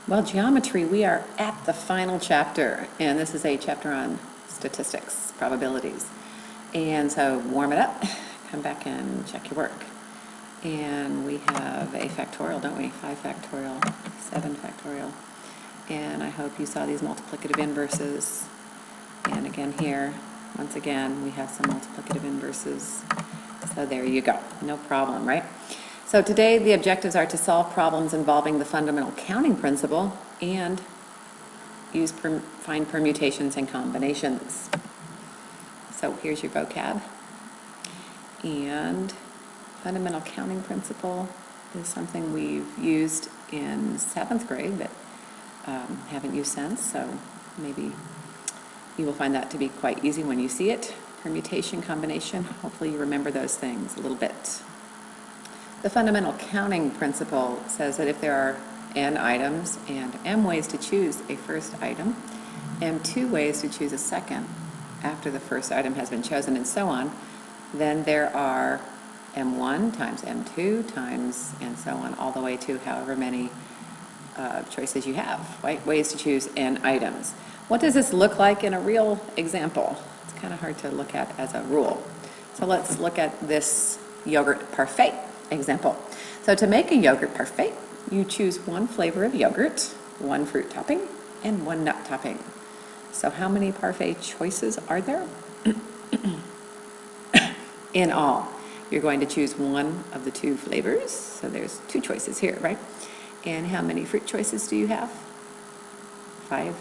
Well, geometry, we are at the final chapter, and this is a chapter on statistics, probabilities. And so warm it up, come back and check your work. And we have a factorial, don't we? 5 factorial, 7 factorial. And I hope you saw these multiplicative inverses. And again here, once again, we have some multiplicative inverses. So there you go, no problem, right? So today the objectives are to solve problems involving the fundamental counting principle and find permutations and combinations. So here's your vocab. And fundamental counting principle is something we've used in 7th grade but haven't used since, so maybe you will find that to be quite easy when you see it. Permutation, combination, hopefully you remember those things a little bit. The fundamental counting principle says that if there are n items and m ways to choose a first item, m2 ways to choose a second after the first item has been chosen, and so on, then there are m1 times m2 times and so on, all the way to however many choices you have, right? Ways to choose n items. What does this look like in a real example? It's kind of hard to look at as a rule. So let's look at this yogurt parfait example. So to make a yogurt parfait, you choose 1 flavor of yogurt, 1 fruit topping, and 1 nut topping. So how many parfait choices are there? In all, you're going to choose 1 of the 2 flavors. So there's 2 choices here, right? And how many fruit choices do you have? 5.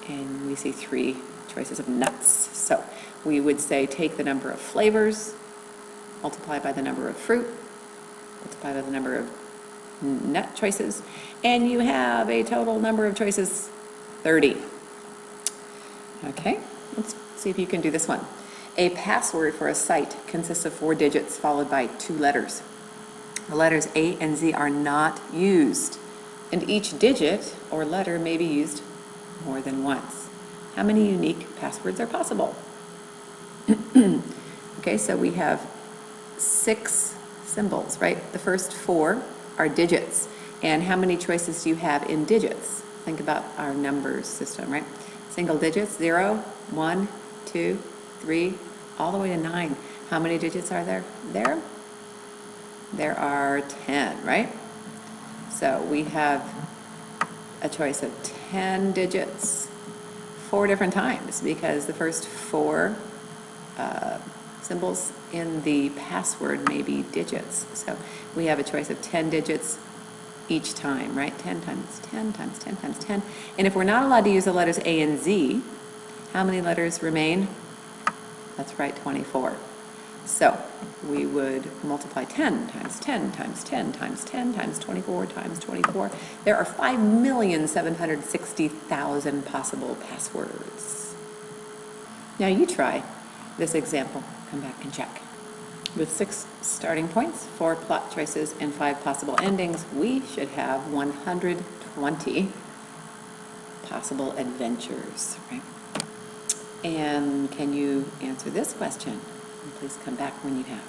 And we see 3 choices of nuts. So we would say take the number of flavors, multiply by the number of fruit, multiply by the number of nut choices, and you have a total number of choices, 30. Okay, let's see if you can do this one. A password for a site consists of 4 digits followed by 2 letters. The letters A and Z are not used, and each digit or letter may be used more than once. How many unique passwords are possible? Okay, so we have 6 symbols, right? The first 4 are digits. And how many choices do you have in digits? Think about our numbers system, right? Single digits, 0, 1, 2, 3, all the way to 9. How many digits are there? There are 10, right? So we have a choice of 10 digits 4 different times because the first 4 symbols in the password may be digits. So we have a choice of 10 digits each time, right? 10 times 10 times 10 times 10. And if we're not allowed to use the letters A and Z, how many letters remain? That's right, 24. So we would multiply 10 times 10 times 10 times 10 times 24 times 24. There are 5,760,000 possible passwords. Now you try this example. Come back and check. With 6 starting points, 4 plot choices, and 5 possible endings, we should have 120 possible adventures, right? And can you answer this question? And please come back when you have.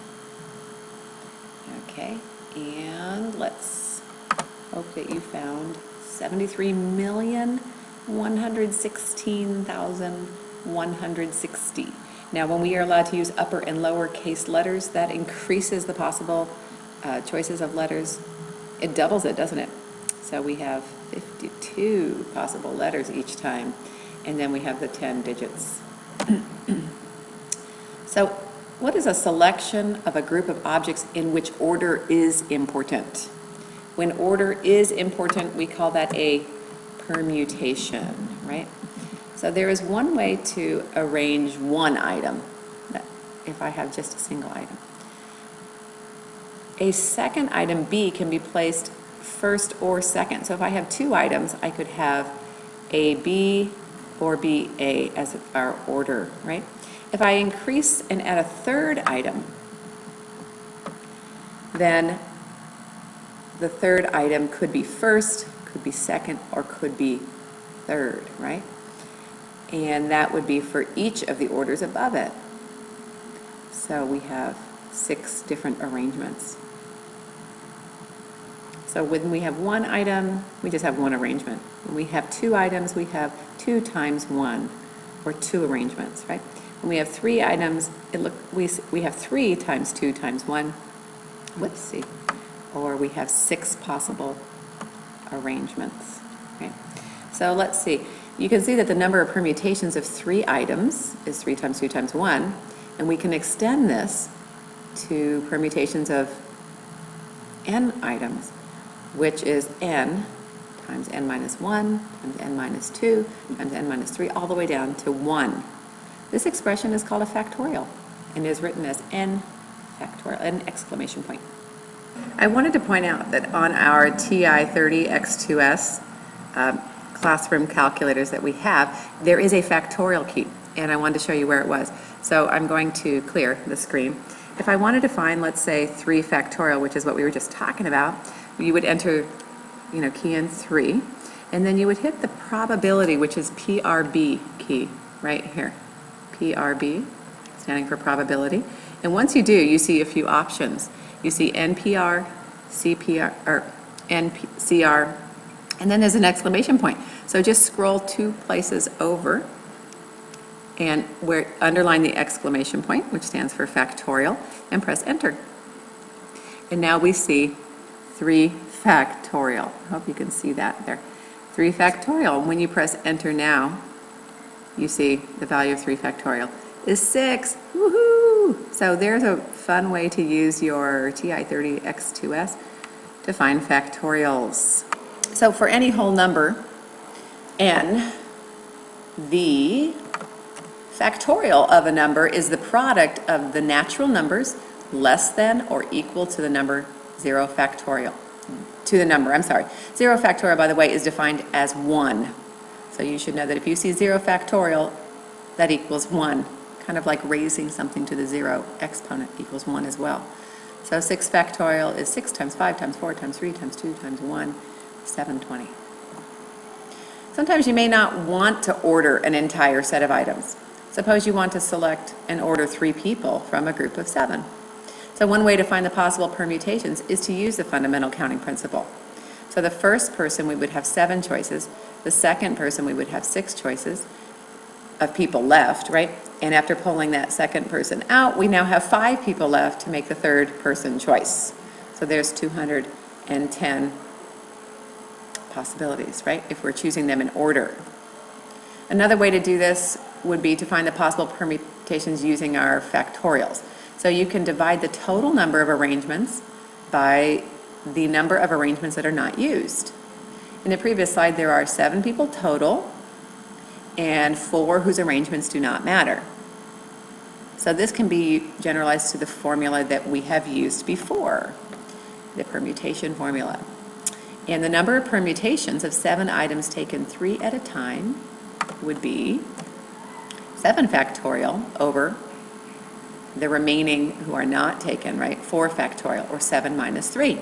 Okay, and let's hope that you found 73,116,160. Now, when we are allowed to use upper and lower case letters, that increases the possible choices of letters. It doubles it, doesn't it? So we have 52 possible letters each time, and then we have the 10 digits. So what is a selection of a group of objects in which order is important? When order is important, we call that a permutation, right? So there is one way to arrange one item, if I have just a single item. A second item, B, can be placed first or second. So if I have 2 items, I could have AB or BA as our order, right? If I increase and add a 3rd item, then the 3rd item could be first, could be second, or could be 3rd, right? And that would be for each of the orders above it. So we have 6 different arrangements. So when we have one item, we just have one arrangement. When we have two items, we have 2 times 1, or 2 arrangements, right? When we have 3 items, we have 3 times 2 times 1, whoops, see, or we have 6 possible arrangements, right? So let's see. You can see that the number of permutations of 3 items is 3 times 2 times 1, and we can extend this to permutations of n items, which is n times n minus 1 times n minus 2 times n minus 3, all the way down to 1. This expression is called a factorial and is written as n factorial, an exclamation point. I wanted to point out that on our TI-30X2S classroom calculators that we have, there is a factorial key, and I wanted to show you where it was. So I'm going to clear the screen. If I wanted to find, let's say, 3 factorial, which is what we were just talking about, you would enter, key in 3, and then you would hit the probability, which is PRB key right here. PRB, standing for probability. And once you do, you see a few options. You see NPR, CPR, or NCR, and then there's an exclamation point. So just scroll 2 places over and underline the exclamation point, which stands for factorial, and press enter. And now we see 3 factorial. I hope you can see that there. 3 factorial. When you press enter now, you see the value of 3 factorial is 6. Woohoo! So there's a fun way to use your TI-30X2S to find factorials. So for any whole number n, the factorial of a number is the product of the natural numbers less than or equal to the number 0 factorial. 0 factorial, by the way, is defined as 1. So you should know that if you see 0 factorial, that equals 1. Kind of like raising something to the 0 exponent equals 1 as well. So 6 factorial is 6 times 5 times 4 times 3 times 2 times 1, 720. Sometimes you may not want to order an entire set of items. Suppose you want to select and order 3 people from a group of 7. So one way to find the possible permutations is to use the fundamental counting principle. So the first person, we would have 7 choices. The second person, we would have 6 choices of people left, right? And after pulling that second person out, we now have 5 people left to make the third person choice. So there's 210 possibilities, right? If we're choosing them in order. Another way to do this would be to find the possible permutations using our factorials. So you can divide the total number of arrangements by the number of arrangements that are not used. In the previous slide, there are 7 people total and 4 whose arrangements do not matter. So this can be generalized to the formula that we have used before, the permutation formula. And the number of permutations of 7 items taken 3 at a time would be 7 factorial over the remaining who are not taken, right? 4 factorial, or 7 minus 3.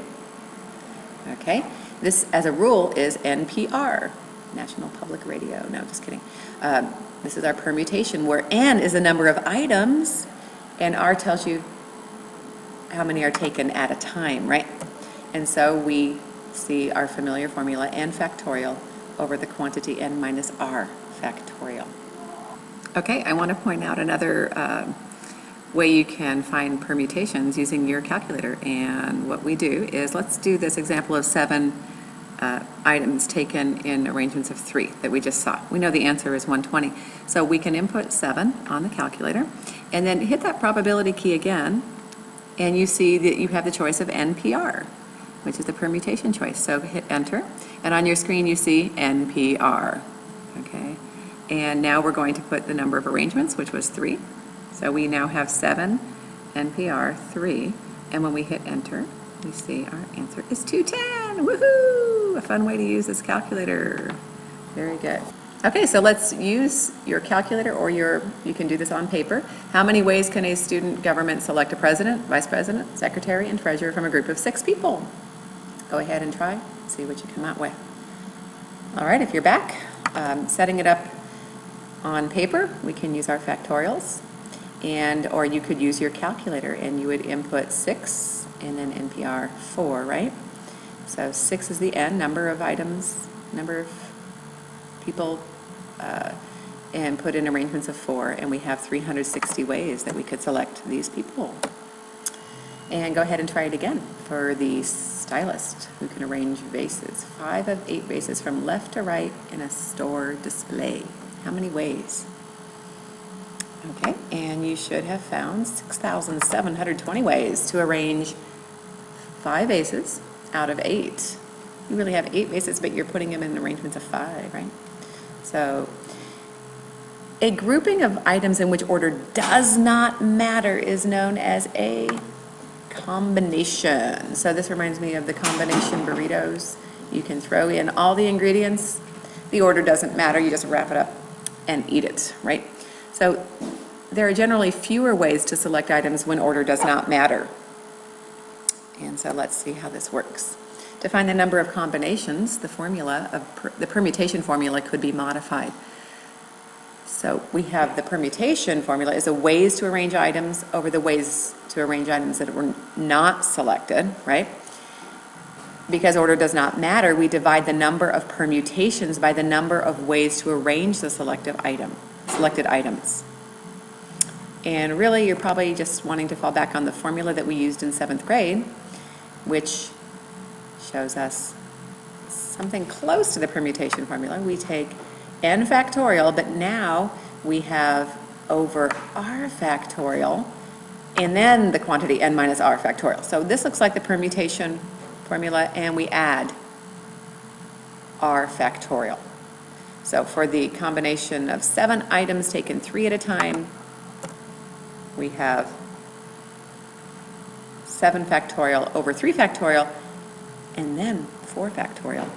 Okay? This, as a rule, is NPR, National Public Radio. No, just kidding. This is our permutation, where N is the number of items, and R tells you how many are taken at a time, right? And so we see our familiar formula, N factorial over the quantity N minus R factorial. Okay, I want to point out another way you can find permutations using your calculator. And what we do is, let's do this example of 7 items taken in arrangements of 3 that we just saw. We know the answer is 120. So we can input 7 on the calculator and then hit that probability key again, and you see that you have the choice of NPR, which is the permutation choice. So hit enter, and on your screen you see NPR. Okay, and now we're going to put the number of arrangements, which was 3. So we now have 7 NPR 3, and when we hit enter, we see our answer is 210. Woohoo! A fun way to use this calculator. Very good. Okay, so let's use your calculator, or you can do this on paper. How many ways can a student government select a president, vice president, secretary, and treasurer from a group of 6 people? Go ahead and try, see what you come out with. All right, if you're back, setting it up on paper, we can use our factorials, or you could use your calculator and you would input 6 and then NPR 4, right? So 6 is the N, number of items, number of people, and put in arrangements of 4, and we have 360 ways that we could select these people. And go ahead and try it again for the stylist who can arrange vases. 5 of 8 vases from left to right in a store display. How many ways? Okay, and you should have found 6,720 ways to arrange 5 vases out of 8. You really have 8 vases, but you're putting them in arrangements of 5, right? So a grouping of items in which order does not matter is known as a combination. So this reminds me of the combination burritos. You can throw in all the ingredients. The order doesn't matter. You just wrap it up and eat it, right? So there are generally fewer ways to select items when order does not matter. And so let's see how this works. To find the number of combinations, the formula of the permutation formula could be modified. So we have the permutation formula is the ways to arrange items over the ways to arrange items that were not selected, right? Because order does not matter, we divide the number of permutations by the number of ways to arrange the selected items. And really, you're probably just wanting to fall back on the formula that we used in 7th grade, which shows us something close to the permutation formula. We take n factorial, but now we have over r factorial, and then the quantity n minus r factorial. So this looks like the permutation formula, and we add r factorial. So for the combination of 7 items taken 3 at a time, we have 7 factorial over 3 factorial, and then 4 factorial,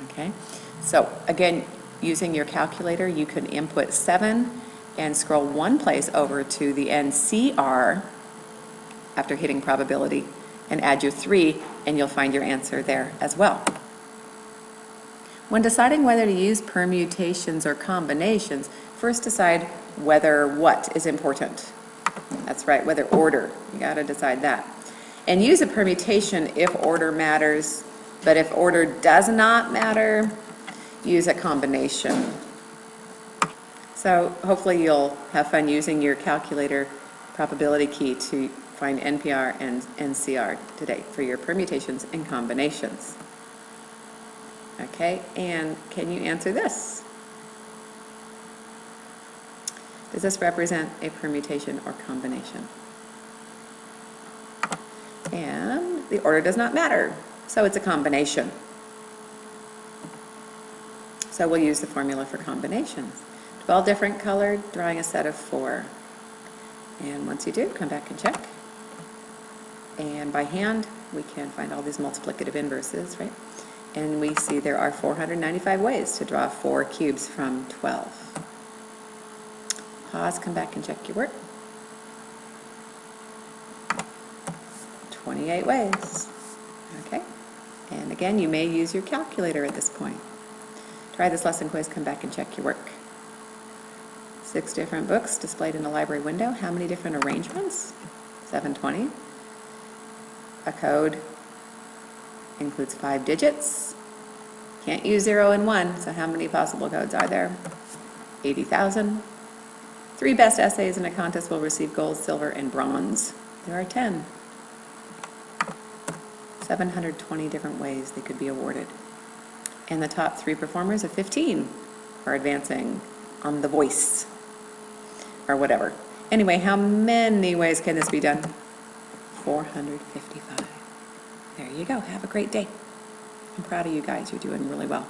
okay? So again, using your calculator, you can input 7 and scroll one place over to the NCR after hitting probability, and add your 3, and you'll find your answer there as well. When deciding whether to use permutations or combinations, first decide whether what is important. That's right, whether order. You got to decide that. And use a permutation if order matters, but if order does not matter, use a combination. So hopefully you'll have fun using your calculator probability key to find NPR and NCR today for your permutations and combinations. Okay, and can you answer this? Does this represent a permutation or combination? And the order does not matter, so it's a combination. So we'll use the formula for combinations. 12 different colored, drawing a set of 4. And once you do, come back and check. And by hand, we can find all these multiplicative inverses, right? And we see there are 495 ways to draw 4 cubes from 12. Pause, come back and check your work. 28 ways. Okay, and again, you may use your calculator at this point. Try this lesson quiz, come back and check your work. 6 different books displayed in the library window. How many different arrangements? 720. A code includes 5 digits. Can't use 0 and 1, so how many possible codes are there? 80,000. 3 best essays in a contest will receive gold, silver, and bronze. There are 10. 720 different ways they could be awarded. And the top 3 performers of 15 are advancing on The Voice, or whatever. Anyway, how many ways can this be done? 455. There you go. Have a great day. I'm proud of you guys. You're doing really well.